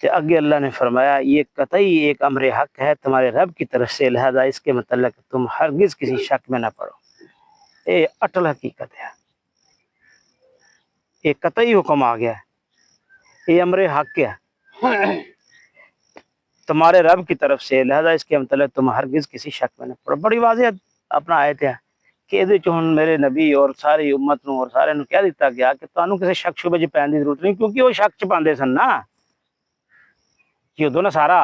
کہ اگے اللہ نے فرمایا یہ قطعی ایک امر حق ہے تمہارے رب کی طرف سے، لہذا اس کے متعلق تم ہرگز کسی شک میں نہ پڑو۔ یہ اٹل حقیقت ہے، یہ قطعی حکم آ گیا ہے، یہ امر حق ہے تمہارے رب کی طرف سے، لہذا اس کے متعلق تم ہرگز کسی شک میں نہ پڑو۔ بڑی واضح اپنا آیت ہے کہ یہ میرے نبی اور ساری امت نو اور سارے نو کہہ دیتا گیا کہ تانوں کسی شک شبے چ پین دی ضرورت نہیں، کیونکہ وہ شک چ پاندے سن نا، یہودو نصارا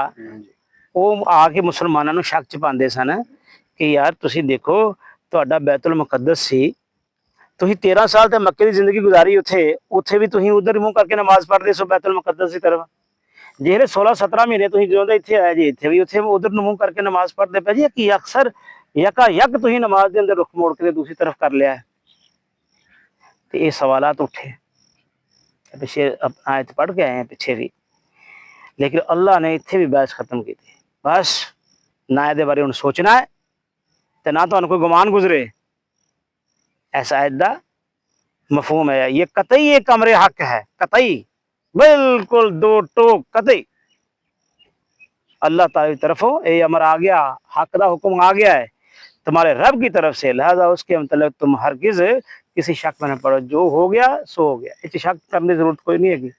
وہ آ کے مسلمانوں نو شک چ پاندے سن کہ یار تسی دیکھو تہاڈا بیت المقدس سی، تسی 13 سال تے مکے دی زندگی گزاری اتھے بھی تسی ادھر منہ کر کے نماز پڑھدے سو بیت المقدس کی طرف، جہے 16-17 مہینے تسی جو اتھے آئے جی اتھے بھی اتھے ادھر منہ کر کے نماز پڑھدے پے جی، کہ اکثر یکا یک تسی نماز دے اندر رخ موڑ کے دوسری طرف کر لیا ہے۔ تو یہ سوالات اٹھے پیچھے آیت پڑھ کے آئے ہیں پیچھے بھی، لیکن اللہ نے اتنے بھی بحث ختم کی تھی، بس نہ یہ بارے ہوں سوچنا ہے تو نہ تو کوئی گمان گزرے، ایسا آیت دا مفہوم ہے، یہ قطعی ایک امر حق ہے، قطعی بالکل دو ٹوک قطعی اللہ تعالی کی طرف یہ امر آ گیا، حق دا حکم آ گیا ہے تمہارے رب کی طرف سے، لہذا اس کے متعلق تم ہرگز کسی شک میں نہ پڑو، جو ہو گیا سو ہو گیا، اس شک کرنے کی ضرورت کوئی نہیں ہے گی۔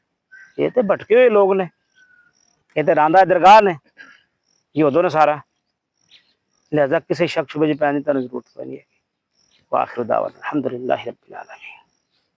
یہ تو بھٹکے ہوئے لوگ نے، یہ تو راندہ درگاہ نے، یہ ادو نے سارا، لہذا کسی شک شبے پہننے کی ضرورت کوئی نہیں ہے۔ وآخر دعوانا الحمدللہ رب العالمین۔